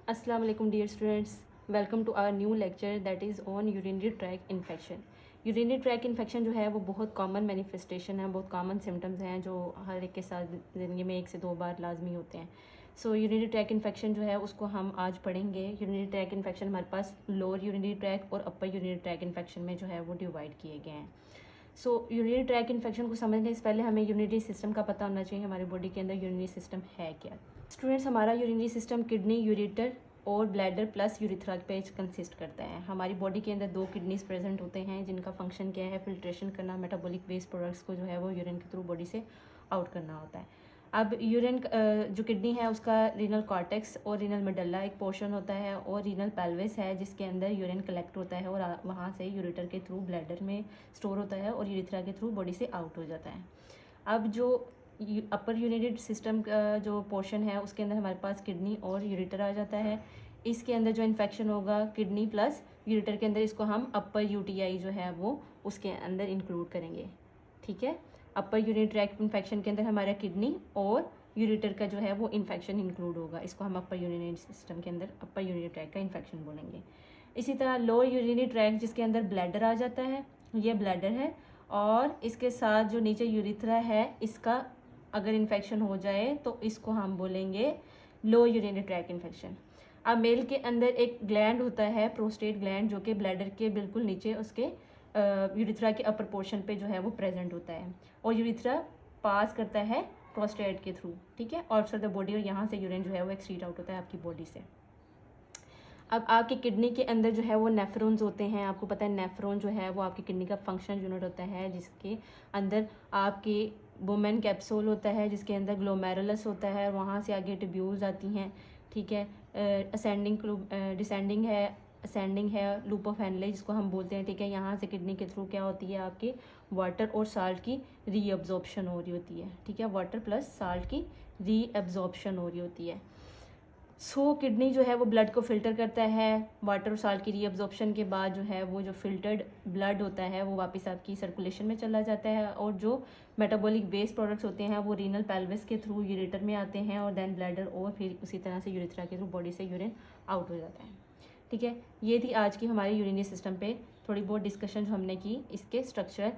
अस्सलाम वालेकुम dear students, welcome to our new lecture that is on urinary tract infection. Urinary tract infection जो है वो बहुत कॉमन मैनिफेस्टेशन है, बहुत कॉमन सिम्टम्स हैं जो हर एक के साथ ज़िंदगी में 1 से 2 बार लाजमी होते हैं। सो यूरिनरी ट्रैक इन्फेक्शन जो है उसको हम आज पढ़ेंगे। यूरिनरी ट्रैक इन्फेक्शन हमारे पास लोअर यूरिनरी ट्रैक और अपर यूरिनरी ट्रैक इन्फेक्शन में जो है वो डिवाइड किए गए हैं। सो यूरिनरी ट्रैक इन्फेक्शन को समझने से पहले हमें यूरिनरी सिस्टम का पता होना चाहिए, हमारी बॉडी के अंदर यूरिनरी सिस्टम है क्या। स्टूडेंट्स, हमारा यूरिनरी सिस्टम किडनी, यूरेटर और ब्लैडर प्लस यूरिथ्रा पे कंसिस्ट करता है। हमारी बॉडी के अंदर 2 किडनीज प्रेजेंट होते हैं जिनका फंक्शन क्या है, फिल्ट्रेशन करना, मेटाबॉलिक वेस्ट प्रोडक्ट्स को जो है वो यूरिन के थ्रू बॉडी से आउट करना होता है। अब यूरिन जो किडनी है उसका रीनल कॉर्टेक्स और रीनल मेडल्ला एक पोर्शन होता है और रीनल पेल्विस है जिसके अंदर यूरिन कलेक्ट होता है और वहाँ से यूरेटर के थ्रू ब्लैडर में स्टोर होता है और यूरिथ्रा के थ्रू बॉडी से आउट हो जाता है। अब जो अपर यूरिनरी सिस्टम का जो पोर्शन है उसके अंदर हमारे पास किडनी और यूरेटर आ जाता है। इसके अंदर जो इन्फेक्शन होगा किडनी प्लस यूरेटर के अंदर, इसको हम अपर यूटीआई जो है वो उसके अंदर इंक्लूड करेंगे। ठीक है, अपर यूरिनरी ट्रैक्ट इन्फेक्शन के अंदर हमारा किडनी और यूरेटर का जो है वो इन्फेक्शन इंक्लूड होगा, इसको हम अपर यूरिनरी सिस्टम के अंदर अपर यूरिनरी ट्रैक्ट का इन्फेक्शन बोलेंगे। इसी तरह लोअर यूरिनरी ट्रैक्ट जिसके अंदर ब्लैडर आ जाता है, ये ब्लैडर है और इसके साथ जो नीचे यूरिथ्रा है इसका अगर इन्फेक्शन हो जाए तो इसको हम बोलेंगे लो यूरिनरी ट्रैक इन्फेक्शन। अब मेल के अंदर एक ग्लैंड होता है, प्रोस्टेट ग्लैंड, जो कि ब्लैडर के बिल्कुल नीचे उसके यूरिथ्रा के अपर पोर्शन पे जो है वो प्रेजेंट होता है और यूरिथ्रा पास करता है प्रोस्टेट के थ्रू, ठीक है, आउटसाइड द बॉडी, और यहाँ से यूरिन जो है वो एक्सक्रीट आउट होता है आपकी बॉडी से। अब आपकी किडनी के अंदर जो है वो नेफ्रॉन्स होते हैं। आपको पता है नेफ्रॉन जो है वो आपकी किडनी का फंक्शनल यूनिट होता है जिसके अंदर आपकी वुमेन कैप्सूल होता है जिसके अंदर ग्लोमेरुलस होता है, वहाँ से आगे ट्यूब्यूल्स आती हैं। ठीक है, असेंडिंग डिसेंडिंग है, असेंडिंग है लूप ऑफ हेनले जिसको हम बोलते हैं। ठीक है, यहाँ से किडनी के थ्रू क्या होती है आपकी वाटर और साल्ट की रीअब्जॉर्प्शन हो रही होती है। ठीक है, वाटर प्लस साल्ट की रीअब्जॉर्प्शन हो रही होती है। किडनी जो है वो ब्लड को फिल्टर करता है, वाटर और साल्ट की रीअब्जॉर्प्शन के बाद जो है वो जो फिल्टर्ड ब्लड होता है वो वापस आपकी सर्कुलेशन में चला जाता है और जो मेटाबॉलिक वेस्ट प्रोडक्ट्स होते हैं वो रीनल पेल्विस के थ्रू यूरेटर में आते हैं और देन ब्लैडर और फिर उसी तरह से यूरेथ्रा के थ्रू बॉडी से यूरिन आउट हो जाता है। ठीक है, ये थी आज की हमारी यूरिनरी सिस्टम पे थोड़ी बहुत डिस्कशन जो हमने की इसके स्ट्रक्चर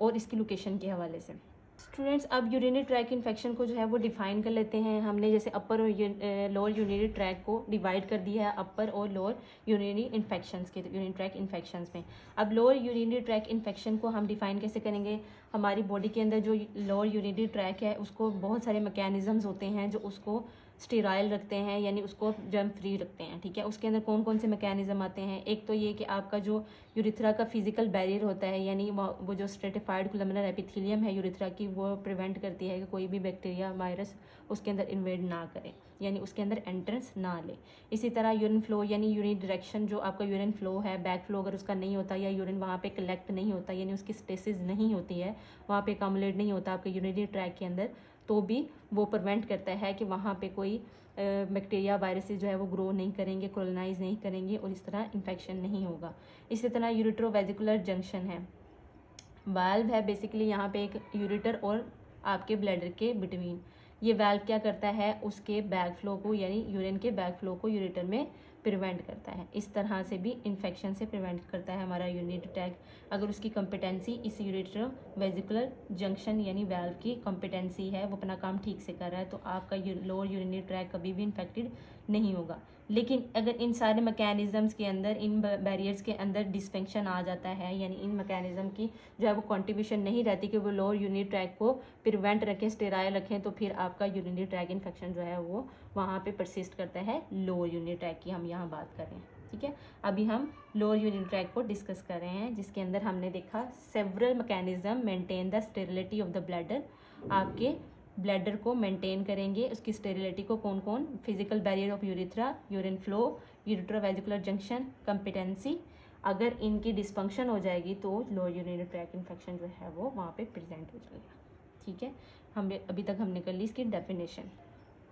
और इसकी लोकेशन के हवाले से। स्टूडेंट्स, अब यूरिनरी ट्रैक इन्फेक्शन को जो है वो डिफाइन कर लेते हैं। हमने जैसे अपर और लोअर यूरिनरी ट्रैक को डिवाइड कर दिया है अपर और लोअर यूरिनरी इन्फेक्शंस के यूरिनरी ट्रैक इन्फेक्शंस में। अब लोअर यूरिनरी ट्रैक इन्फेक्शन को हम डिफाइन कैसे करेंगे? हमारी बॉडी के अंदर जो लोअर यूरिनरी ट्रैक है उसको बहुत सारे मैकेनिज्म्स होते हैं जो उसको स्टेराइल रखते हैं, यानी उसको जर्म फ्री रखते हैं। ठीक है, उसके अंदर कौन कौन से मैकेनिज्म आते हैं? एक तो ये कि आपका जो यूरिथ्रा का फिजिकल बैरियर होता है, यानी वो जो स्ट्रेटिफाइड कोलमनर एपिथेलियम है यूरिथ्रा की, वो प्रिवेंट करती है कि कोई भी बैक्टीरिया वायरस उसके अंदर इन्वेड ना करे, यानी उसके अंदर एंट्रेंस ना ले। इसी तरह यूरिन फ्लो, यानी यूरिन डायरेक्शन, जो आपका यूरिन फ्लो है, बैक फ्लो अगर उसका नहीं होता या यूरिन वहाँ पे कलेक्ट नहीं होता, यानी उसकी स्टेसिस नहीं होती है, वहाँ पे अकोमोडेट नहीं होता आपके यूरिनरी ट्रैक के अंदर, तो भी वो प्रिवेंट करता है कि वहाँ पे कोई बैक्टीरिया वायरसेस जो है वो ग्रो नहीं करेंगे, कोलोनाइज नहीं करेंगे और इस तरह इन्फेक्शन नहीं होगा। इसी तरह यूरेट्रोवेजिकुलर जंक्शन है, वाल्व है बेसिकली यहाँ पे एक यूरेटर और आपके ब्लैडर के बिटवीन। ये वाल्व क्या करता है? उसके बैक फ्लो को, यानी यूरिन के बैक फ्लो को यूरेटर में प्रिवेंट करता है। इस तरह से भी इन्फेक्शन से प्रिवेंट करता है हमारा यूरिनरी ट्रैक। अगर उसकी कॉम्पिटेंसी इस यूरेटर वेजिकुलर जंक्शन यानी वाल्व की कॉम्पिटेंसी है, वो अपना काम ठीक से कर रहा है, तो आपका लोअर यूरिनरी ट्रैक कभी भी इन्फेक्टेड नहीं होगा। लेकिन अगर इन सारे मैकेनिज्म्स के अंदर, इन बैरियर्स के अंदर डिस्फंक्शन आ जाता है, यानी इन मैकेनिज्म की जो है वो कंट्रीब्यूशन नहीं रहती कि वो लोअर यूरिनरी ट्रैक को प्रिवेंट रखें, स्टेराइल रखें, तो फिर आपका यूरिनरी ट्रैक इन्फेक्शन जो है वो वहाँ पे परसिस्ट करता है। लोअर यूरिनरी ट्रैक की हम यहाँ बात कर रहे हैं। ठीक है, अभी हम लोअर यूरिनरी ट्रैक को डिस्कस कर रहे हैं जिसके अंदर हमने देखा several mechanism maintain the sterility of the bladder. आपके ब्लैडर को मेंटेन करेंगे, उसकी स्टेरिलिटी को कौन कौन? Physical barrier of urethra, urine flow, ureterovesicular junction, competency. अगर इनकी डिस्फंक्शन हो जाएगी तो लोअर यूरिनरी ट्रैक इन्फेक्शन जो है वो वहाँ पे प्रेजेंट हो जाएगा। ठीक है, हम अभी तक हमने कर ली इसकी डेफिनेशन।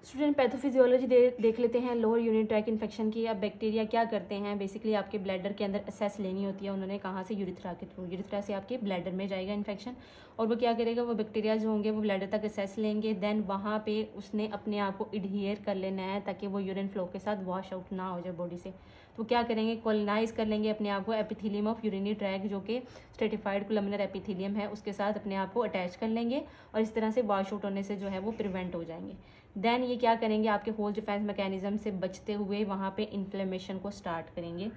स्टूडेंट पैथोफिजियोलॉजी देख लेते हैं लोअर यूरिनरी ट्रैक इन्फेक्शन की। अब बैक्टीरिया क्या करते हैं, बेसिकली आपके ब्लैडर के अंदर असेस लेनी होती है उन्होंने, कहाँ से, यूरिथ्रा के थ्रू। यूरिथ्रा से आपके ब्लैडर में जाएगा इन्फेक्शन, और वो क्या करेगा, वो बैक्टीरिया जो होंगे वो ब्लैडर तक असेस लेंगे, देन वहाँ पे उसने अपने आप को एडहियर कर लेना है ताकि वो यूरिन फ्लो के साथ वॉश आउट ना हो जाए बॉडी से। तो क्या करेंगे, कॉलोनाइज कर लेंगे अपने आप को एपिथेलियम ऑफ यूरिनरी ट्रैक, जो कि स्ट्रेटिफाइड कोलमनर एपिथेलियम है, उसके साथ अपने आप को अटैच कर लेंगे, और इस तरह से वॉश आउट होने से जो है वो प्रिवेंट हो जाएंगे। देन ये क्या करेंगे, आपके होल डिफेंस मैकेनिज्म से बचते हुए वहाँ पे इन्फ्लेमेशन को स्टार्ट करेंगे,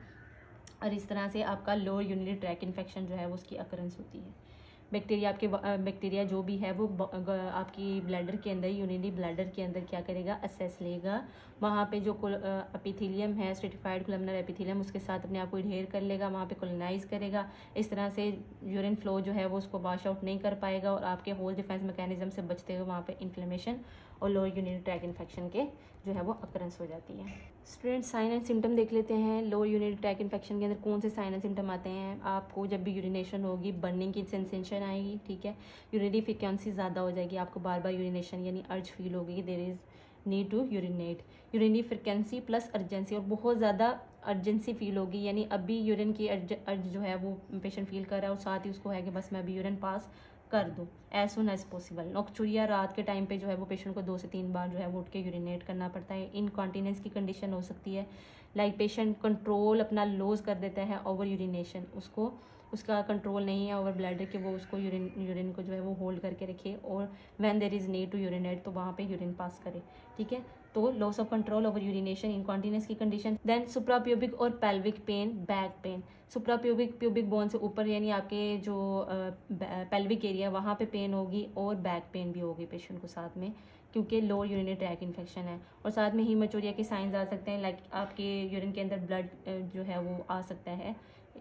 और इस तरह से आपका लोअर यूरिनरी ट्रैक इन्फेक्शन जो है वो उसकी अकरेंस होती है। बैक्टीरिया जो भी है वो आपकी ब्लैडर के अंदर, यूरिनरी ब्लैडर के अंदर क्या करेगा, असेस लेगा, वहाँ पे जो एपिथेलियम है, स्ट्रेटिफाइड कोलमनर एपिथेलियम, उसके साथ अपने आप को एडहेर कर लेगा, वहाँ पे कोलोनाइज करेगा। इस तरह से यूरिन फ्लो जो है वो उसको वॉश आउट नहीं कर पाएगा, और आपके होल डिफेंस मैकेनिज्म से बचते हुए वहाँ पे इन्फ्लेमेशन और लोअर यूरिनरी ट्रैक इन्फेक्शन के जो है वो अकरेंस हो जाती है। स्टूडेंट साइन एंड सिम्टम देख लेते हैं। लोअर यूरिनरी ट्रैक इन्फेक्शन के अंदर कौन से साइन एंड सिम्टम आते हैं। आपको जब भी यूरिनेशन होगी बर्निंग की सेंसेशन आएगी, ठीक है, यूरिनरी फ्रीक्वेंसी ज़्यादा हो जाएगी, आपको बार बार यूरिनेशन यानी अर्ज फील होगी, there is need to urinate, urinary frequency plus urgency, और बहुत ज़्यादा अर्जेंसी फील होगी, यानी अभी यूरिन की अर्ज जो है वो पेशेंट फील कर रहा है, और साथ ही उसको है कि बस मैं अभी यूरिन पास कर दूँ एज सुन एज पॉसिबल। नॉक्चुरिया, रात के टाइम पे जो है वो पेशेंट को 2 से 3 बार जो है वो उठ के यूरिनेट करना पड़ता है। इनकॉन्टिनेंस की कंडीशन हो सकती है, लाइक पेशेंट कंट्रोल अपना लॉस कर देता है ओवर यूरिनेशन, उसको उसका कंट्रोल नहीं है ओवर ब्लैडर के, वो उसको यूरिन को जो है वो होल्ड करके रखे, और when there is need to urinate तो वहाँ पे यूरिन पास करे, ठीक है। तो loss of control over urination, incontinence की कंडीशन। देन सुप्राप्यूबिक और pelvic pain, back pain. Pubic bone से ऊपर यानी आपके जो पेल्विक एरिया वहाँ पे पेन होगी, और बैक पेन भी होगी पेशेंट को साथ में, क्योंकि लोअर यूरिनरी ट्रैक इन्फेक्शन है। और साथ में हीमोचूरिया के साइंस आ सकते हैं, लाइक आपके यूरिन के अंदर ब्लड जो है वो आ सकता है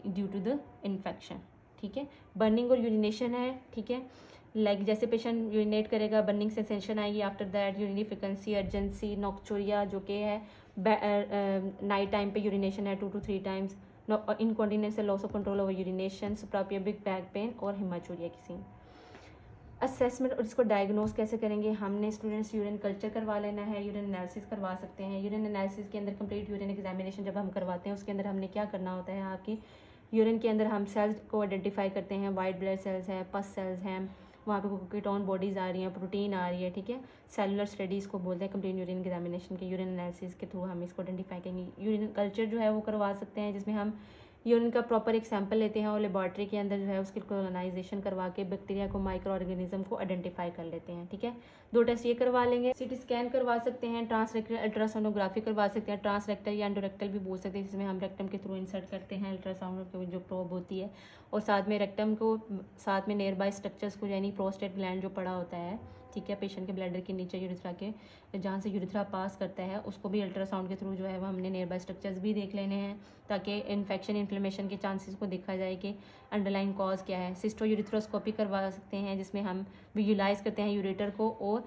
ड्यू टू द इन्फेक्शन, ठीक है। बर्निंग और यूरिनेशन है, ठीक है, लाइक जैसे पेशेंट यूरिनेट करेगा बर्निंग सेंसेशन आएगी, after that urinary frequency, urgency, nocturia जो कि है, नाइट टाइम पे यूरिनेशन है 2 to 3 टाइम्स, इनकॉन्टिनेंस है, loss of control over urination, suprapubic back pain और हिमाचूरिया की सीन। असेसमेंट और इसको डायग्नोस कैसे करेंगे, हमने स्टूडेंट्स यूरिन कल्चर करवा लेना है, यूरिन एनालिसिस करवा सकते हैं। यूरिन एनालिसिस के अंदर कंप्लीट यूरिन एग्जामिनेशन जब हम करवाते हैं उसके अंदर हमने क्या करना होता है, आपकी यूरिन के अंदर हम सेल्स को आइडेंटिफाई करते हैं, वाइट ब्लड सेल्स हैं, पस सेल्स हैं, वहाँ पे कीटोन बॉडीज़ आ रही हैं, प्रोटीन आ रही है, ठीक है। सेलुलर स्टडीज़ को बोलते हैं कंप्लीट यूरिन एग्जामिनेशन के, यूरिन एनालिसिस के थ्रू हम इसको आइडेंटिफाई करेंगे। यूरिन कल्चर जो है वो करवा सकते हैं, जिसमें हम यूरिन का प्रॉपर एक सैंपल लेते हैं और लेबॉर्ट्री के अंदर जो है उसकी कोलोनाइजेशन करवा के बैक्टीरिया को, माइक्रो ऑर्गेनिज्म को आइडेंटिफाई कर लेते हैं, ठीक है। 2 टेस्ट ये करवा लेंगे। सीटी स्कैन करवा सकते हैं, ट्रांसरेक्टल अल्ट्रासोनोग्राफी करवा सकते हैं, ट्रांसरेक्टल या एंडोरेक्टल भी बोल सकते हैं, जिसमें हम रेक्टम के थ्रू इंसर्ट करते हैं अल्ट्रासाउंड की जो प्रोब होती है, और साथ में रेक्टम को, साथ में नियर बाय स्ट्रक्चर्स को, यानी प्रोस्टेट ग्लैंड जो पड़ा होता है, ठीक है, पेशेंट के ब्लैडर के नीचे यूरिथ्रा के जहाँ से यूरिथ्रा पास करता है, उसको भी अल्ट्रासाउंड के थ्रू जो है वो हमने नियर बाय स्ट्रक्चर्स भी देख लेने हैं, ताकि इन्फेक्शन, इन्फ्लेमेशन के चांसेस को देखा जाए कि अंडरलाइन कॉज क्या है। सिस्टो यूरिथ्रोस्कोपी करवा सकते हैं, जिसमें हम विजुलाइज करते हैं यूरेटर को, और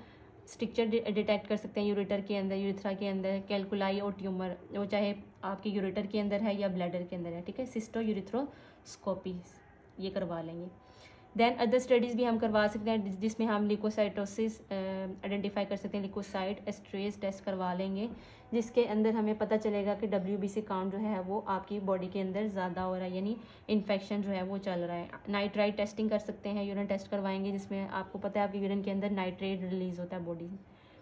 स्ट्रक्चर डिटेक्ट कर सकते हैं यूरेटर के अंदर, यूरिथ्रा के अंदर कैलकुलाई और ट्यूमर, वो चाहे आपके यूरेटर के अंदर है या ब्लैडर के अंदर है, ठीक है। सिस्टो यूरिथ्रोस्कोपी ये करवा लेंगे। देन अदर स्टडीज़ भी हम करवा सकते हैं, जिसमें हम लिकोसाइटोसिस आइडेंटिफाई कर सकते हैं, लिकोसाइट एस्ट्रेस टेस्ट करवा लेंगे, जिसके अंदर हमें पता चलेगा कि WBC काउंट जो है वो आपकी बॉडी के अंदर ज़्यादा हो रहा है, यानी इन्फेक्शन जो है वो चल रहा है। नाइट्राइट टेस्टिंग कर सकते हैं, यूरिन टेस्ट करवाएंगे, जिसमें आपको पता है आपके यूरिन के अंदर नाइट्रेट रिलीज़ होता है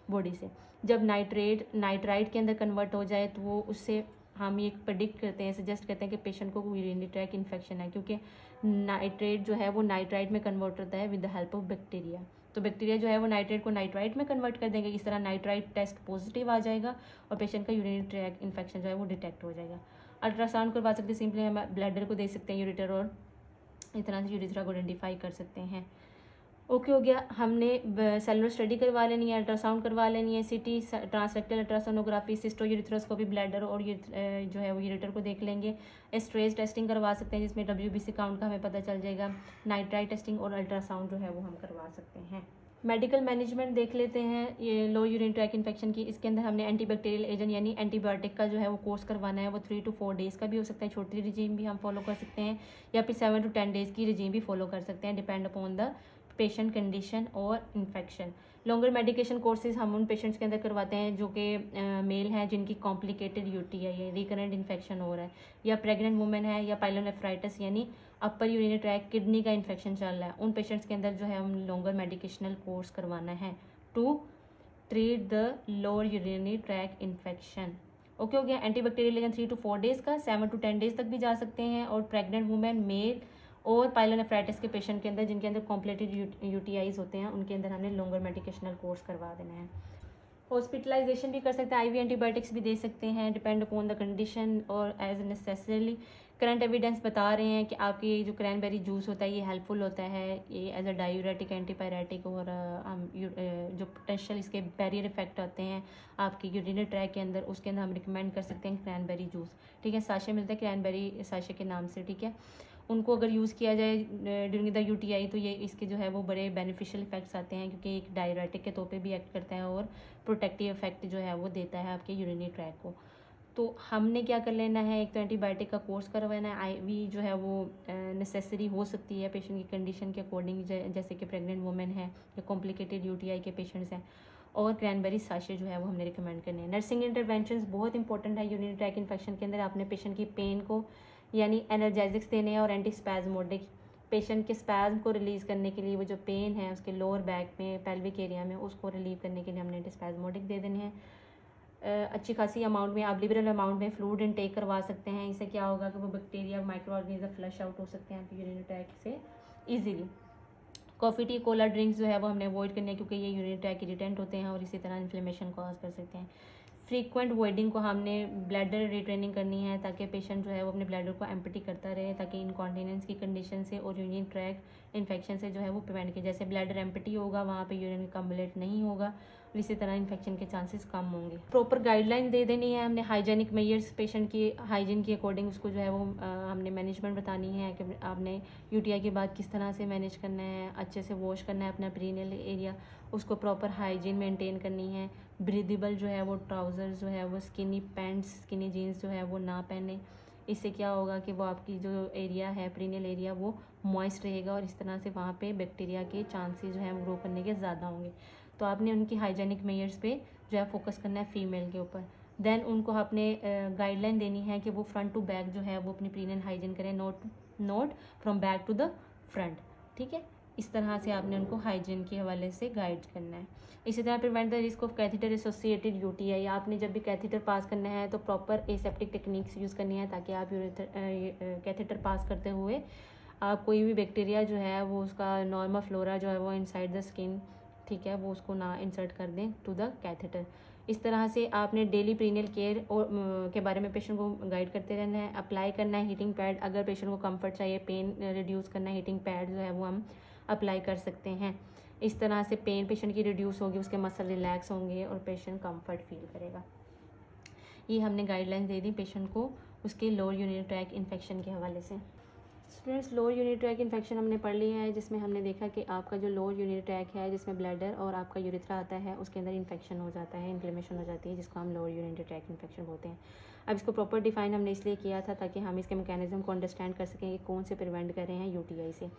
बॉडी से। जब नाइट्राइट के अंदर कन्वर्ट हो जाए तो वो उससे हम ये प्रेडिक्ट करते हैं, सजेस्ट करते हैं कि पेशेंट को यूरिनरी ट्रैक इन्फेक्शन है, क्योंकि नाइट्रेट जो है वो नाइट्राइट में कन्वर्ट होता है with the help of bacteria. तो बैक्टीरिया जो है वो नाइट्रेट को नाइट्राइट में कन्वर्ट कर देंगे, इस तरह नाइट्राइट टेस्ट पॉजिटिव आ जाएगा और पेशेंट का यूरिनरी ट्रैक इन्फेक्शन जो है वो डिटेक्ट हो जाएगा। अल्ट्रासाउंड करवा सकते हैं, सिंपली हम ब्लैडर को दे सकते हैं यूरेटर, और इस तरह से यूरिथ्रा को आइडेंटिफाई कर सकते हैं। ओके हो गया, हमने सेलुलर स्टडी करवा लेनी है, अल्ट्रासाउंड करवा लेनी है, सिटी ट्रांसरेक्टल अल्ट्रासोनोग्राफी, सिस्टो यूरिथ्रोस्कोपी, ब्लैडर और जो है वो यूरेटर को देख लेंगे। स्ट्रेस टेस्टिंग करवा सकते हैं, जिसमें WBC काउंट का हमें पता चल जाएगा। नाइट्राइट टेस्टिंग और अल्ट्रासाउंड जो है वो हम करवा सकते हैं। मेडिकल मैनेजमेंट देख लेते हैं, ये लो यूरिन ट्रैक इन्फेक्शन की। इसके अंदर हमने एंटीबैक्टीरियल एजेंट यानी एंटीबायोटिक का जो है वो कोर्स करवाना है, वो 3 to 4 डेज़ का भी हो सकता है, छोटी रिजीम भी हम फॉलो कर सकते हैं, या फिर 7 to 10 डेज़ की रिजीम भी फॉलो कर सकते हैं, depend upon the patient condition और इन्फेक्शन। लॉन्गर मेडिकेशन कोर्सेज हम उन पेशेंट्स के अंदर करवाते हैं जो कि मेल हैं जिनकी कॉम्प्लिकेटेड यूटीआई है, रिकरेंट इन्फेक्शन हो रहा है, या प्रेग्नेंट वुमेन है, या पाइलोनेफ्राइटिस यानी अपर यूरिनरी ट्रैक किडनी का इन्फेक्शन चल रहा है। उन पेशेंट्स के अंदर जो है हम लॉन्गर मेडिकेशनल कोर्स करवाना है to treat the lower urinary tract infection. Okay हो गया। एंटीबैक्टीरियल लेकिन 3 to 4 डेज़ का, 7 to 10 डेज तक भी जा सकते हैं। और प्रेग्नेंट वुमेन, मेल और पाइलोनेफ्राइटिस के पेशेंट के अंदर जिनके अंदर कॉम्प्लिकेटेड यूटीआईज होते हैं उनके अंदर हमने लॉन्गर मेडिकेशनल कोर्स करवा देना है। हॉस्पिटलाइजेशन भी कर सकते हैं, आईवी एंटीबायोटिक्स भी दे सकते हैं डिपेंड अपॉन द कंडीशन और एज नेसेसरली। करंट एविडेंस बता रहे हैं कि आपकी ये जो क्रैनबेरी जूस होता है ये हेल्पफुल होता है, ये एज अ डायूरेटिक, एंटीपायरेटिक और जो पोटेंशियल इसके बैरियर इफेक्ट होते हैं आपके यूरिनरी ट्रैक के अंदर, उसके अंदर हम रिकमेंड कर सकते हैं क्रैनबेरी जूस। ठीक है, साशे मिलता है क्रैनबेरी साशे के नाम से। ठीक है, उनको अगर यूज़ किया जाए ड्यूरिंग द यूटीआई तो ये इसके जो है वो बड़े बेनिफिशियल इफेक्ट्स आते हैं, क्योंकि एक डायरेटिक के तौर पे भी एक्ट करता है और प्रोटेक्टिव इफेक्ट जो है वो देता है आपके यूरिनरी ट्रैक को। तो हमने क्या कर लेना है, एक तो एंटीबायोटिक का कोर्स करवाना है। आईवी जो है वो नेसेसरी हो सकती है पेशेंट की कंडीशन के अकॉर्डिंग, जैसे कि प्रेग्नेंट वुमेन है या कॉम्प्लिकेटेड यूटीआई के पेशेंट्स हैं। और क्रैनबेरी साशे जो है वो हमने रिकमेंड करने हैं। नर्सिंग इंटरवेंशंस बहुत इंपॉर्टेंट है यूरिनरी ट्रैक इन्फेक्शन के अंदर। आपने पेशेंट की पेन को यानी एनर्जेटिक्स देने हैं और एंटीस्पैज्मोडिक, पेशेंट के स्पैज्म को रिलीज़ करने के लिए, वो जो पेन है उसके लोअर बैक में, पेल्विक एरिया में, उसको रिलीव करने के लिए हमने एंटीस्पैज्मोडिक दे देने हैं। अच्छी खासी अमाउंट में, आप लिबरल अमाउंट में फ्लूइड इनटेक करवा सकते हैं। इससे क्या होगा कि वो bacteria, micro organism flush out हो सकते हैं आपके यूरिनरी ट्रैक से easily. Coffee, T, Cola drinks जो है वो हमने अवॉइड करने हैं, क्योंकि ये यूरिनरी ट्रैक इरिटेंट होते हैं और इसी तरह इन्फ्लेमेशन कॉज कर सकते हैं। फ्रीक्वेंट वॉइडिंग को हमने ब्लैडर रिट्रेनिंग करनी है, ताकि पेशेंट जो है वो अपने ब्लैडर को एम्प्टी करता रहे, ताकि इनकॉन्टिनेंस की कंडीशन से और यूरिन ट्रैक इन्फेक्शन से जो है वो प्रिवेंट किया। जैसे ब्लैडर एम्प्टी होगा वहाँ पे यूरिन कम्बलेट नहीं होगा और इसी तरह इन्फेक्शन के चांसेस कम होंगे। प्रॉपर गाइडलाइंस दे देनी है हमने, हाइजेनिक मेजर्स पेशेंट की हाइजीन के अकॉर्डिंग उसको जो है वो हमने मैनेजमेंट बतानी है कि आपने यूटीआई के बाद किस तरह से मैनेज करना है, अच्छे से वॉश करना है अपना पेरिनियल एरिया, उसको प्रॉपर हाइजीन मेंटेन करनी है। ब्रीदेबल जो है वो ट्राउज़र जो है वो, स्किनी पैंट्स, स्किनी जीन्स जो है वो ना पहने। इससे क्या होगा कि वो आपकी जो एरिया है पेरिनियल एरिया वो मॉइस्ट रहेगा और इस तरह से वहाँ पे बैक्टीरिया के चांसेस जो है वो ग्रो करने के ज़्यादा होंगे। तो आपने उनकी हाइजेनिक मेजर्स पे जो है फोकस करना है फीमेल के ऊपर। देन उनको आपने गाइडलाइन देनी है कि वो फ्रंट टू बैक जो है वो अपनी पेरिनियल हाइजीन करें, not from back to the front. ठीक है, इस तरह से आपने उनको हाइजीन के हवाले से गाइड करना है। इसी तरह prevent the risk of catheter associated UTI, आपने जब भी कैथीटर पास करना है तो प्रॉपर एसेप्टिक टेक्निक्स यूज़ करनी है, ताकि आप कैथीटर पास करते हुए आप कोई भी बैक्टीरिया जो है वो उसका नॉर्मल फ्लोरा जो है वो इनसाइड द स्किन, ठीक है, वो उसको ना इंसर्ट कर दें टू द कैथेटर। इस तरह से आपने डेली प्रीनियल केयर और के बारे में पेशेंट को गाइड करते रहना है। अप्लाई करना है हीटिंग पैड, अगर पेशेंट को कंफर्ट चाहिए, पेन रिड्यूस करना है, हीटिंग पैड जो है वो हम अप्लाई कर सकते हैं। इस तरह से पेन पेशेंट की रिड्यूस होगी, उसके मसल रिलैक्स होंगे और पेशेंट कंफर्ट फील करेगा। ये हमने गाइडलाइंस दे दी पेशेंट को उसके लोअर यूरिनरी ट्रैक इन्फेक्शन के हवाले से। Students, lower urinary tract infection हमने पढ़ लिया है, जिसमें हमने देखा कि आपका जो लोअर यूरिनरी ट्रैक है जिसमें ब्लैडर और आपका यूरिथ्रा आता है उसके अंदर इन्फेक्शन हो जाता है, इन्फ्लेमेशन हो जाती है, जिसको हम लोअर यूरिनरी ट्रैक इन्फेक्शन बोलते हैं। अब इसको प्रॉपर डिफाइन हमने इसलिए किया था ताकि हम इसके मैकेनिज्म को अंडरस्टैंड कर सकें कि कौन से प्रिवेंट कर रहे हैं यूटीआई से।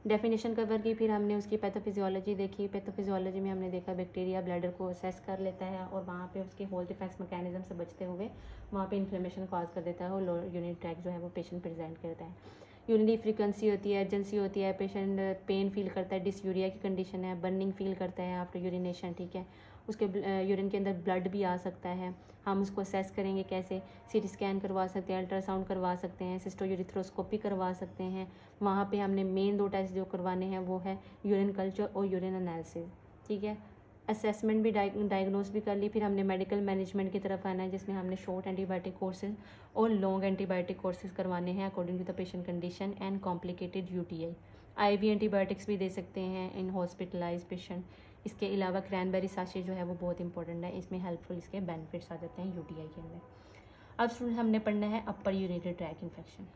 डेफिनेशन कवर की, फिर हमने उसकी पैथोफिजियोलॉजी देखी। पैथोफिजियोलॉजी में हमने देखा बैक्टीरिया ब्लैडर को असेस कर लेता है और वहाँ पे उसके होल डिफेक्ट्स मैकेनिज्म से बचते हुए वहाँ पे इन्फ्लेमेशन कॉज कर देता है और लोअर यूरिनरी ट्रैक जो है वो पेशेंट प्रेजेंट करता है। यूरिनरी फ्रीक्वेंसी होती है, अर्जेंसी होती है, पेशेंट पेन फील करता है, डिसयूरिया की कंडीशन है, बर्निंग फील करता है आफ्टर यूरिनेशन, ठीक है, उसके यूरिन के अंदर ब्लड भी आ सकता है। हम उसको असेस करेंगे कैसे, सीटी स्कैन करवा सकते हैं, अल्ट्रासाउंड करवा सकते हैं, सिस्टोयूरिथ्रोस्कोपी करवा सकते हैं। वहाँ पे हमने मेन 2 टेस्ट जो करवाने हैं वो है यूरिन कल्चर और यूरिन एनालिसिस, ठीक है। असेसमेंट भी डायग्नोस भी कर ली। फिर हमने मेडिकल मैनेजमेंट की तरफ आना है, जिसमें हमने शॉर्ट एंटीबायोटिक कोर्सेज और लॉन्ग एंटीबायोटिक कोर्सेज करवाने हैं according to the patient condition and complicated UTI. IV antibiotics भी दे सकते हैं इन हॉस्पिटलाइज पेशेंट। इसके अलावा क्रैनबेरी साशे जो है वो बहुत इंपॉर्टेंट है, इसमें हेल्पफुल इसके बेनिफिट्स आ जाते हैं यूटीआई के अंदर। अब स्टूडेंट हमने पढ़ना है अपर यूरिनरी ट्रैक इन्फेक्शन।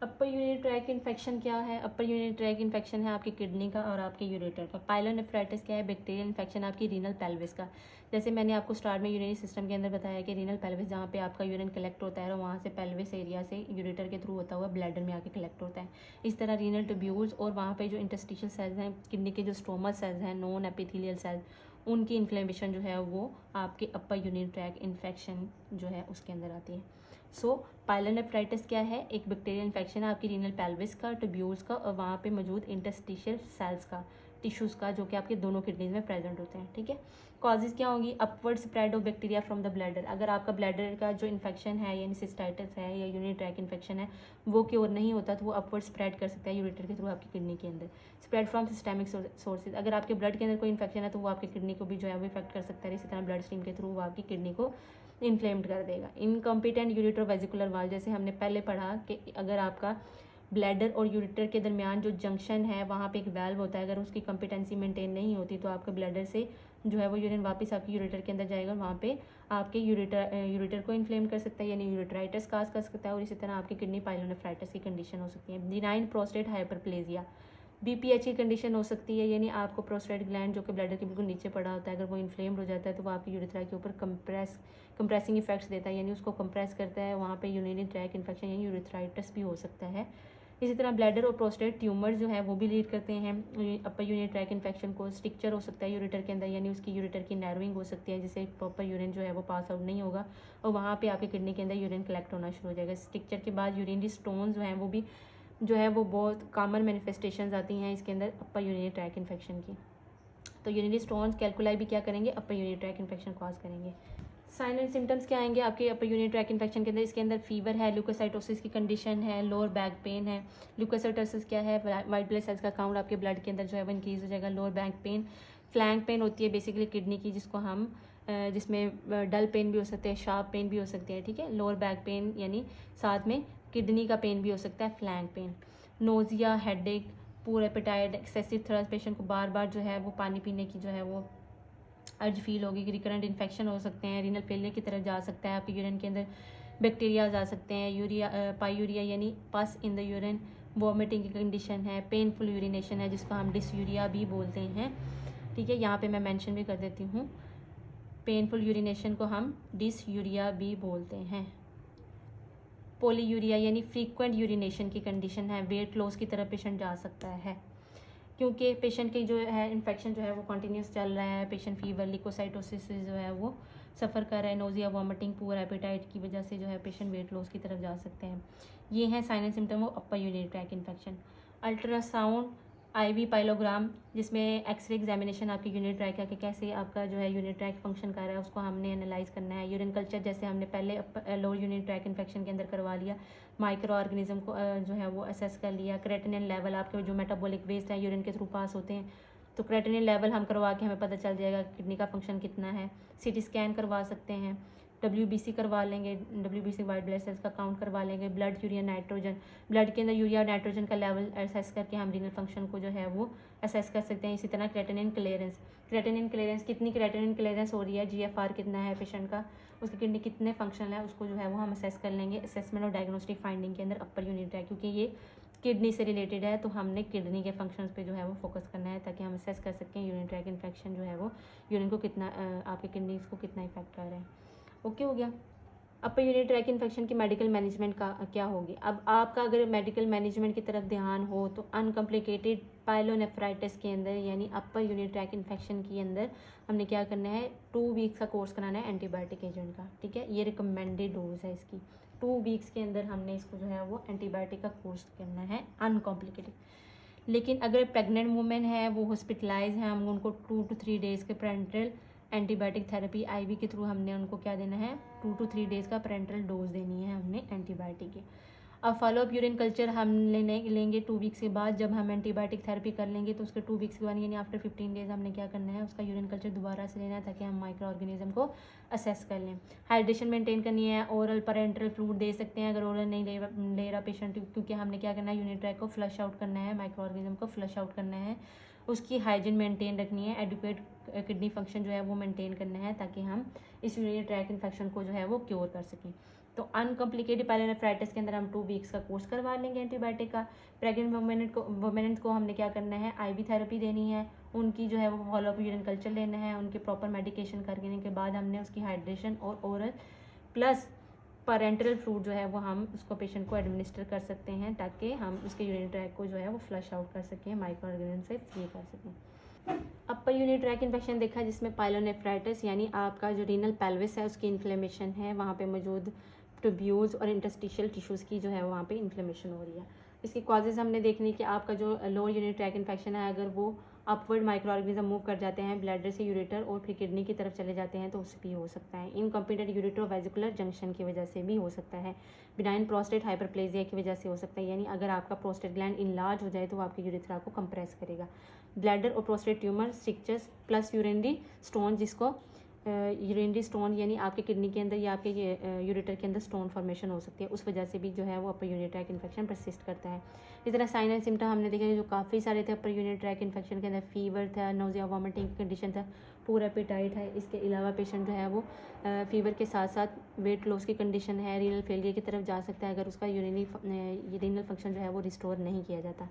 अपर यूरिनरी ट्रैक इन्फेक्शन क्या है? अपर यूरिनरी ट्रैक इन्फेक्शन है आपकी किडनी का और आपके यूरेटर का। पाइलोनेफ्राइटिस क्या है? बैक्टीरियल इन्फेक्शन आपकी रीनल पेल्विस का। जैसे मैंने आपको स्टार्ट में यूरिनरी सिस्टम के अंदर बताया कि रीनल पेल्विस जहाँ पे आपका यूरिन कलेक्ट होता है और वहाँ से पेल्विस एरिया से यूरेटर के थ्रू होता हुआ ब्लैडर में आके कलेक्ट होता है। इस तरह रीनल ट्यूब्यूल्स और वहाँ पे जो इंटरस्टिशियल सेल्स हैं, किडनी के जो स्ट्रोमल सेल्स हैं, नॉन एपिथेलियल सेल्स, उनकी इन्फ्लेमेशन जो है वो आपके अपर यूरिनरी ट्रैक इन्फेक्शन जो है उसके अंदर आती है। सो पायलोनेफ्राइटिस क्या है? एक बैक्टीरियल इन्फेक्शन है आपकी रीनल पेल्विस का, ट्यूब्यूल्स का और वहाँ पे मौजूद इंटरस्टिशियल सेल्स का, टिश्यूज़ का, जो कि आपके दोनों किडनीज में प्रेजेंट होते हैं। ठीक है। कॉजेज़ क्या होंगी? Upward spread of bacteria from the bladder. अगर आपका ब्लैडर का जो इन्फेक्शन है यानी सिस्टाइटिस है या यूरिनरी ट्रैक इन्फेक्शन है वो क्योर नहीं होता तो वो अपवर्ड स्प्रेड कर सकता है यूरेटर के थ्रू आपकी किडनी के अंदर। स्प्रेड फ्रॉम सिस्टेमिक सोर्सेज, अगर आपके ब्लड के अंदर कोई इन्फेक्शन है तो वो आपकी किडनी को भी जो है वो इफेक्ट कर सकता है। इसी तरह ब्लड स्ट्रीम के थ्रू वो आपकी किडनी को इन्फ्लेम्ड कर देगा। इनकम्पिटेंट यूरेटर वेजिकुलर वाल्व, जैसे हमने पहले पढ़ा कि अगर आपका ब्लैडर और यूरेटर के दरमियान जो जंक्शन है वहाँ पे एक वाल्व होता है, अगर उसकी कम्पिटेंसी मेंटेन नहीं होती तो आपके ब्लैडर से जो है वो यूरिन वापस आपके यूरेटर के अंदर जाएगा, वहाँ पे आपके यूरेटर को इन्फ्लेम कर सकता है यानी यूरेट्राइटिस काज कर सकता है, और इसी तरह आपकी किडनी पायलोनेफ्राइटिस की कंडीशन हो सकती है। बिनाइन प्रोस्टेट हाइपरप्लेजिया, बीपीएच की कंडीशन हो सकती है, यानी आपको प्रोस्टेट ग्लैंड जो कि ब्लैडर के बिल्कुल नीचे पड़ा होता है अगर वो इन्फ्लेम्ड हो जाता है तो वो आपकी यूरेथ्रा के ऊपर कंप्रेसिंग इफेक्ट्स देता है, यानी उसको कंप्रेस करता है, वहाँ पे यूरिनरी ट्रैक इन्फेक्शन यानी यूरेथ्राइटिस भी हो सकता है। इसी तरह ब्लैडर और प्रोस्टेट ट्यूमर जो है वो भी लीड करते हैं अपर यूरिनरी ट्रैक इन्फेक्शन को। स्टिक्चर हो सकता है यूरेटर के अंदर, यानी उसकी यूरेटर की नैरोइंग हो सकती है जिससे प्रॉपर यूरिन जो है वो पास आउट नहीं होगा और वहाँ पे आपके किडनी के अंदर यूरिन कलेक्ट होना शुरू हो जाएगा। स्टिक्चर के बाद यूरिनरी स्टोन जो हैं वो भी जो है वो बहुत कॉमन मैनिफेस्टेशंस आती हैं इसके अंदर अपर यूरिनरी ट्रैक इन्फेक्शन की। तो यूरिनरी स्टोन्स कैलकुलाई भी क्या करेंगे? अपर यूरिनरी ट्रैक इन्फेक्शन कॉज करेंगे। साइन एंड सिम्टम्स क्या आएंगे आपके अपर यूरिनरी ट्रैक इन्फेक्शन के अंदर? इसके अंदर फीवर है, ल्यूकोसाइटोसिस की कंडीशन है, लोअर बैक पेन है। ल्यूकोसाइटोसिस क्या है? वाइट ब्लड सेल्स का काउंट आपके ब्लड के अंदर जो है वो इंक्रीज हो जाएगा। Lower back pain, flank pain होती है बेसिकली किडनी की, जिसको हम जिसमें डल पेन भी हो सकते हैं, शार्प पेन भी हो सकते हैं। ठीक है। लोअर बैक पेन यानी साथ में किडनी का पेन भी हो सकता है, फ्लैंक पेन। नोजिया, हेडेक, पूर एपेटाइट, एक्सेसिव थर्स्ट, पेशेंट को बार बार जो है वो पानी पीने की जो है वो अर्ज फील होगी। रिकरेंट इन्फेक्शन हो सकते हैं, रीनल फेलियर की तरफ जा सकता है, आपके यूरिन के अंदर बैक्टीरिया आ सकते हैं, पायूरिया यानी पस इन द यूरिन, वॉमिटिंग की कंडीशन है, पेनफुल यूरिनेशन है जिसको हम डिसयूरिया भी बोलते हैं। ठीक है, यहाँ पे मैं मेंशन भी कर देती हूँ, पेनफुल यूरिनेशन को हम डिसयूरिया भी बोलते हैं। पोलीयूरिया यानी फ्रीक्वेंट यूरिनेशन की कंडीशन है, वेट लॉस की तरफ पेशेंट जा सकता है क्योंकि पेशेंट की जो है इन्फेक्शन जो है वो कंटिन्यूस चल रहा है। पेशेंट फीवर, लिकोसाइटोसिस से जो है वो सफ़र कर रहा है, नोजिया, वॉमिटिंग, पुअर एपेटाइट की वजह से जो है पेशेंट वेट लॉस की तरफ जा सकते हैं। ये हैं sign and symptom of upper urinary tract infection. Ultrasound, IV pyelogram, जिसमें एक्सरे एग्जामिनेशन आपकी यूरिनरी ट्रैक का कि कैसे आपका जो है यूरिनरी ट्रैक फंक्शन कर रहा है उसको हमने एनालाइज करना है। यूरिन कल्चर जैसे हमने पहले लोअर यूरिनरी ट्रैक इन्फेक्शन के अंदर करवा लिया, माइक्रो ऑर्गेनिज्म को जो है वो असेस कर लिया। क्रेटिनिन लेवल, आपके जो मेटाबॉलिक वेस्ट है यूरिन के थ्रू पास होते हैं तो क्रेटिनिन लेवल हम करवा के हमें पता चल जाएगा किडनी का फंक्शन कितना है। सीटी स्कैन करवा सकते हैं, WBC करवा लेंगे, WBC वाइट ब्लड सेल्स का काउंट करवा लेंगे। ब्लड यूरिया नाइट्रोजन, ब्लड के अंदर यूरिया नाइट्रोजन का लेवल असेस करके हम रीनल फंक्शन को जो है वो असेस कर सकते हैं। इसी तरह क्रेटिनिन क्लियरेंस, कितनी क्रेटिनिन क्लियरेंस हो रही है, GFR कितना है पेशेंट का, उसकी किडनी कितने फंक्शन है उसको जो है वो हम असेस कर लेंगे असेसमेंट और डायग्नोस्टिक फाइंडिंग के अंदर अपर यूनिट है, क्योंकि ये किडनी से रिलेटेड है तो हमने किडनी के फंक्शंस पे जो है वो फोकस करना है ताकि हम असेस कर सकें यूरिन ट्रैक इन्फेक्शन जो है वो यूरिन को कितना आपके किडनीज को कितना इफेक्ट कर रहा है। ओके हो गया। अपर यूरिनरी ट्रैक इन्फेक्शन की मेडिकल मैनेजमेंट का क्या होगी? अब आपका अगर मेडिकल मैनेजमेंट की तरफ ध्यान हो तो अनकम्प्लिकेटेड पायलोनेफ्राइटिस के अंदर यानी अपर यूरिनरी ट्रैक इन्फेक्शन के अंदर हमने क्या करना है, 2 वीक्स का कोर्स कराना है एंटीबायोटिक एजेंट का। ठीक है, ये रिकमेंडेड डोज है इसकी। 2 वीक्स के अंदर हमने इसको जो है वो एंटीबायोटिक का कोर्स करना है अनकॉम्प्लिकेटेड। लेकिन अगर प्रेग्नेंट वुमेन है, वो हॉस्पिटलाइज है, हम उनको 2 to 3 डेज़ के पेरेंटल एंटीबायोटिक थेरेपी IV के थ्रू हमने उनको क्या देना है, 2 to 3 डेज़ का पेरेंटल डोज देनी है हमने एंटीबायोटिक की। अब फॉलोअप यूरिन कल्चर हम लेंगे 2 वीक्स के बाद। जब हम एंटीबायोटिक थेरेपी कर लेंगे तो उसके 2 वीक्स के बाद यानी आफ्टर 15 डेज़ हमने क्या करना है, उसका यूरिन कल्चर दोबारा से लेना है ताकि हम माइक्रो ऑर्गेनिज्म को असेस कर लें। हाइड्रेशन मेंटेन करनी है, ओरल पेरेंटल फ्लूइड दे सकते हैं अगर ओरल नहीं ले रहा पेशेंट, क्योंकि हमने क्या करना है, यूरिन ट्रैक को फ्लश आउट करना है, माइक्रो ऑर्गेनिज्म को फ्लश आउट करना है। उसकी हाइजीन मेंटेन रखनी है, एडुकेट किडनी फंक्शन जो है वो मेंटेन करना है ताकि हम इस यूरिनरी ट्रैक इन्फेक्शन को जो है वो क्योर कर सकें। तो अनकम्प्लिकेटेड पायलोनेफ्राइटिस के अंदर हम 2 वीक्स का कोर्स करवा लेंगे एंटीबायोटिक का। प्रेग्नेंट वुमेन को हमने क्या करना है, IV थेरेपी देनी है, उनकी जो है वो फॉलोअप यूरिन कल्चर लेना है, उनके प्रॉपर मेडिकेशन करने के बाद हमने उसकी हाइड्रेशन और ओरल प्लस पेरेंटल फ्लूइड जो है वो हम उसको पेशेंट को एडमिनिस्टर कर सकते हैं ताकि हम उसके यूरिन ट्रैक को जो है वो फ्लश आउट कर सकें, माइक्रो ऑर्गेनिज्म से फ्री कर सकें। अपर यूरिनरी ट्रैक इन्फेक्शन देखा जिसमें पाइलोनेफ्राइटिस यानी आपका जो रीनल पेल्विस है उसकी इन्फ्लेमेशन है, वहाँ पे मौजूद ट्यूब्यूल्स और इंटरस्टिशियल टिश्यूज़ की जो है वहाँ पे इन्फ्लेमेशन हो रही है। इसकी कॉजेज़ हमने देखनी कि आपका जो लोअर यूरिनरी ट्रैक इन्फेक्शन है अगर वो अपवर्ड माइक्रो ऑर्गेनिज्म मूव कर जाते हैं ब्लैडर से यूरेटर और फिर किडनी की तरफ चले जाते हैं तो उससे भी हो सकता है। इनकम्प्लीटेड यूरेट्रो वेजिकुलर जंक्शन की वजह से भी हो सकता है। बिनाइन प्रोस्टेट हाइपरप्लेजिया की वजह से हो सकता है, यानी अगर आपका प्रोस्टेट ग्लैंड इनलार्ज हो जाए तो वो आपके यूरेथ्रा को कंप्रेस करेगा। ब्लैडर और prostate tumour, strictures plus urinary stone, जिसको यूरिनरी स्टोन यानी आपके किडनी के अंदर या आपके यूरेटर के अंदर स्टोन फॉर्मेशन हो सकती है, उस वजह से भी जो है वो अपर यूरिनरी ट्रैक इन्फेक्शन परसिस्ट करता है। इस तरह साइन एंड सिम्टम हमने देखे जो काफ़ी सारे थे अपर यूरिनरी ट्रैक इन्फेक्शन के अंदर। फीवर था, नोजिया वॉमिटिंग की कंडीशन था, पूरा एपेटाइट है। इसके अलावा पेशेंट जो है वो फीवर के साथ साथ वेट लॉस की कंडीशन है, रीनल फेलियर की तरफ जा सकता है अगर उसका रीनल फंक्शन जो है वो रिस्टोर नहीं किया जाता।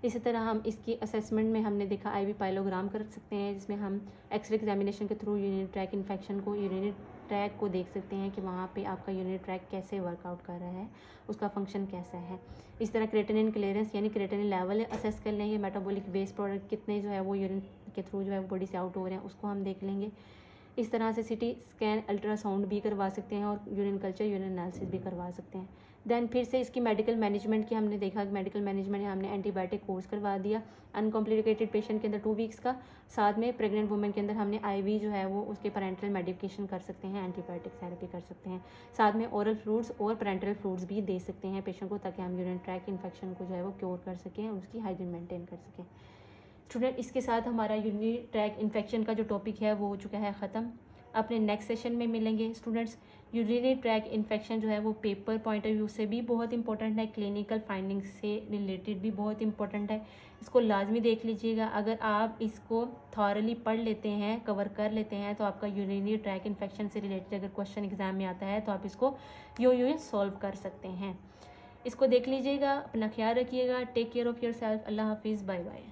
इसी तरह हम इसकी असेसमेंट में हमने देखा आईवी पाइलोग्राम कर सकते हैं, जिसमें हम एक्सरे एग्जामिनेशन के थ्रू यूरिनरी ट्रैक इन्फेक्शन को, यूरिनरी ट्रैक को देख सकते हैं कि वहाँ पे आपका यूरिनरी ट्रैक कैसे वर्कआउट कर रहा है, उसका फंक्शन कैसा है। इस तरह क्रेटिनिन क्लियरेंस यानी क्रेटिनिन लेवल असेस कर लेंगे, मेटाबॉलिक वेस्ट प्रोडक्ट कितने जो है वो यूरिन के थ्रू जो है वो बॉडी से आउट हो रहे हैं उसको हम देख लेंगे। इस तरह से सिटी स्कैन, अल्ट्रासाउंड भी करवा सकते हैं और यूरिन कल्चर, यूरिन एनालिसिस भी करवा सकते हैं। देन फिर से इसकी मेडिकल मैनेजमेंट की हमने देखा, मेडिकल मैनेजमेंट हमने एंटीबायोटिक कोर्स करवा दिया अनकॉम्प्लिकेटेड पेशेंट के अंदर 2 वीक्स का। साथ में प्रेग्नेंट वुमेन के अंदर हमने आईवी जो है वो उसके पेरेंटल मेडिकेशन कर सकते हैं, एंटीबायोटिक थेरेपी कर सकते हैं। साथ में ओरल फ्रूट्स और पेरेंटल फ्रूट्स भी दे सकते हैं पेशेंट को, ताकि हम यूरिन ट्रैक इन्फेक्शन को जो है वो क्योर कर सकें और उसकी हाइजीन मेंटेन कर सकें। स्टूडेंट, इसके साथ हमारा यूरिनरी ट्रैक इन्फेक्शन का जो टॉपिक है वो हो चुका है ख़त्म। अपने नेक्स्ट सेशन में मिलेंगे। स्टूडेंट्स, यूरिनरी ट्रैक इन्फेक्शन जो है वो पेपर पॉइंट ऑफ व्यू से भी बहुत इंपॉर्टेंट है, क्लिनिकल फाइंडिंग्स से रिलेटेड भी बहुत इंपॉर्टेंट है। इसको लाजमी देख लीजिएगा। अगर आप इसको थॉरली पढ़ लेते हैं, कवर कर लेते हैं, तो आपका यूरिनरी ट्रैक इन्फेक्शन से रिलेटेड अगर क्वेश्चन एग्जाम में आता है तो आप इसको यूं सॉल्व कर सकते हैं। इसको देख लीजिएगा। अपना ख्याल रखिएगा। Take care of yourself. अल्लाह हाफिज़। Bye bye.